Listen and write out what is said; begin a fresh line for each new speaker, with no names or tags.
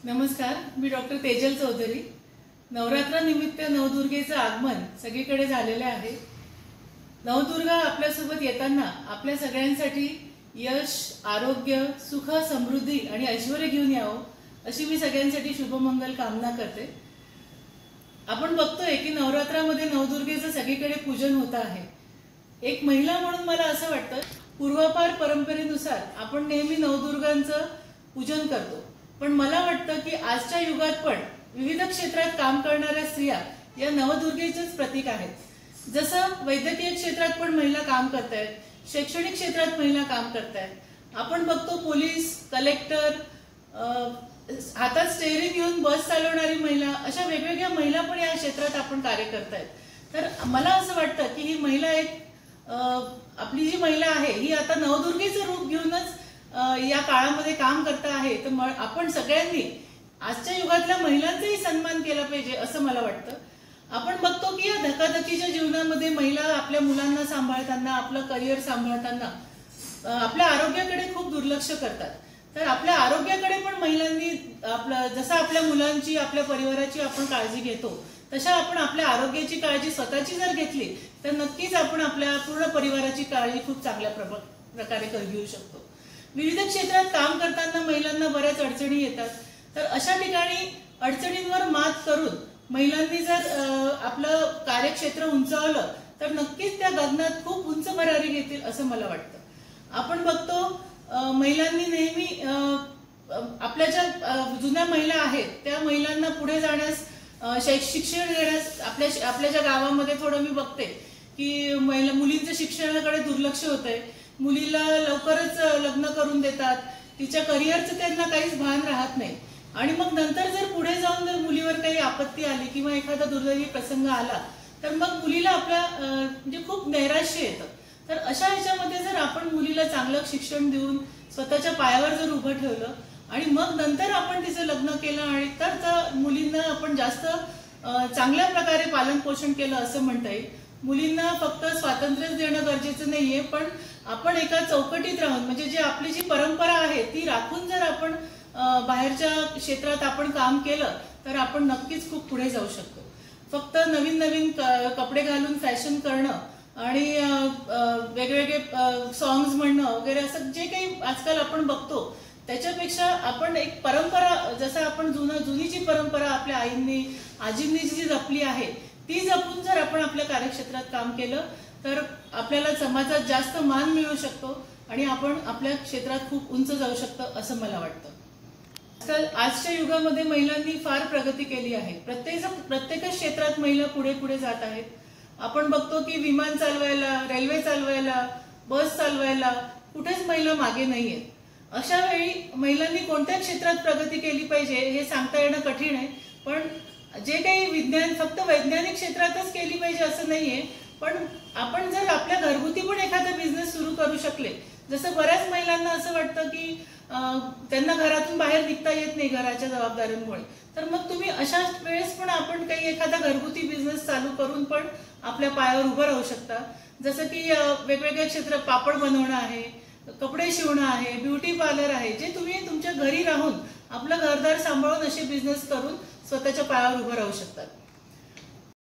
नमस्कार, मी डॉक्टर तेजल चौधरी। नवरात्रानिमित्त नवदुर्गेचं आगमन सगळीकडे झालेले आहे। नवदुर्गा आपल्यासोबत येताना आपल्या सगळ्यांसाठी यश, आरोग्य, सुख, समृद्धी आणि ऐश्वर्य घेऊन यावं अशी मी सगळ्यांसाठी शुभमंगल कामना करते। आपण बघतोय की नवरात्रामध्ये नवदुर्गेचं सगळीकडे पूजन होत आहे। एक महिला म्हणून मला असं वाटतं, पूर्वापार परंपरेनुसार आपण नेहमी नवदुर्गांचं पूजन करतो, पण मला वाटतं की आजच्या युगात पण विविध क्षेत्रात काम करणाऱ्या स्त्रिया या नवदुर्गेचेच प्रतीक आहेत। जसं वैद्यकीय क्षेत्रात पण महिला काम करतायत, शैक्षणिक क्षेत्रात महिला काम करतायत। आपण बघतो पोलीस, कलेक्टर, हातात स्टेअरिंग घेऊन बस चालवणारी महिला, अशा वेगवेगळ्या महिला पण या क्षेत्रात आपण कार्य करतायत। तर मला असं वाटतं की ही महिला आपली जी महिला आहे ही आता नवदुर्गेचं रूप घेऊनच या काळामध्ये काम करता आहे। तर आपण सगळ्यांनी आजच्या युगातल्या महिलांचाही सन्मान केला पाहिजे असं मला वाटतं। आपण बघतो की या धकाधकीच्या जीवनामध्ये महिला आपल्या मुलांना सांभाळताना, आपलं करिअर सांभाळताना आपल्या आरोग्याकडे खूप दुर्लक्ष करतात। तर आपल्या आरोग्याकडे पण महिलांनी जसं आपल्या मुलांची, आपल्या परिवाराची आपण काळजी घेतो, तशा आपण आपल्या आरोग्याची काळजी स्वतःची जर घेतली तर नक्कीच आपण आपल्या पूर्ण परिवाराची काळजी खूप चांगल्या प्रकारे घेऊ शकतो। विविध क्षेत्रात काम करताना महिलांना बऱ्याच अडचणी येतात, तर अशा ठिकाणी अडचणींवर मात करून महिलांनी जर आपलं कार्यक्षेत्र उंचावलं तर नक्कीच त्या गगनात खूप उंच भरारी घेतील असं मला वाटतं। आपण बघतो महिलांनी नेहमी आपल्या ज्या जुन्या महिला आहेत त्या महिलांना पुढे जाण्यास, शिक्षण घेण्यास, आपल्या ज्या गावामध्ये थोडं मी बघते की मुलींच्या शिक्षणाकडे दुर्लक्ष होतंय। मुलीला लवकरच लग्न करून देतात, तिच्या करिअरचं त्यांना काहीच भान राहत नाही, आणि मग नंतर जर पुढे जाऊन जर मुलीवर काही आपत्ती आली किंवा एखादा दुर्दैवी प्रसंग आला तर मग मुलीला आपल्या म्हणजे खूप नैराश्य येतं। तर अशा ह्याच्यामध्ये जर आपण मुलीला चांगलं शिक्षण देऊन स्वतःच्या पायावर जर उभं ठेवलं आणि मग नंतर आपण तिचं लग्न केलं आणि तर त्या मुलींना आपण जास्त चांगल्या प्रकारे पालन पोषण केलं असं म्हणता येईल। मुलींना फक्त स्वातंत्र्य देणं गरजेचं नाहीये, पण आपण एका चौकटीत राहून, म्हणजे जी आपली जी परंपरा आहे ती राखून जर आपण बाहेरच्या क्षेत्रात आपण काम केलं तर आपण नक्कीच खूप पुढे जाऊ शकतो। फक्त नवीन नवीन कपडे घालून फॅशन करणं आणि वेगवेगळे सॉंग्स म्हणणं वगैरे असं जे काही आजकाल आपण बघतो, त्याच्यापेक्षा आपण एक परंपरा, जसं आपण जुनी जी परंपरा आपल्या आईंनी, आजींनी जी जपली आहे ती जपून जर आपण आपल्या कार्यक्षेत्रात काम केलं तर आपल्याला समाजात जास्त मान मिळू शकतो आणि आपण आपल्या क्षेत्रात खूप उंच जाऊ शकतो असं मला वाटतं। आजच्या युगामध्ये महिलांनी फार प्रगती केली आहे। प्रत्येक क्षेत्रात महिला पुढे पुढे जात आहेत। आपण बघतो की विमान चालवायला, रेल्वे चालवायला, बस चालवायला कुठेच महिला मागे नाहीयेत। अशा वेळी महिलांनी कोणत्या क्षेत्रात प्रगती केली पाहिजे हे सांगता येणं कठीण आहे, पण जे काही विज्ञान फक्त वैज्ञानिक क्षेत्रातच केली पाहिजे असं नाहीये, पण आपण जर आपल्या घरगुती पण एखादा बिझनेस सुरू करू शकले, जसं बऱ्याच महिलांना असं वाटतं की त्यांना घरातून बाहेर निघता येत नाही घराच्या जबाबदाऱ्यांमुळे, तर मग तुम्ही अशा वेळेस पण आपण काही एखादा घरगुती बिझनेस चालू करून पण आपल्या पायावर उभं राहू शकता। जसं की वेगवेगळ्या क्षेत्रात पापड बनवणं आहे, कपडे शिवणं आहे, ब्युटी पार्लर आहे, जे तुम्ही तुमच्या घरी राहून आपलं घरदार सांभाळून असे बिझनेस करून स्वतःच्या पायावर उभं राहू शकतात।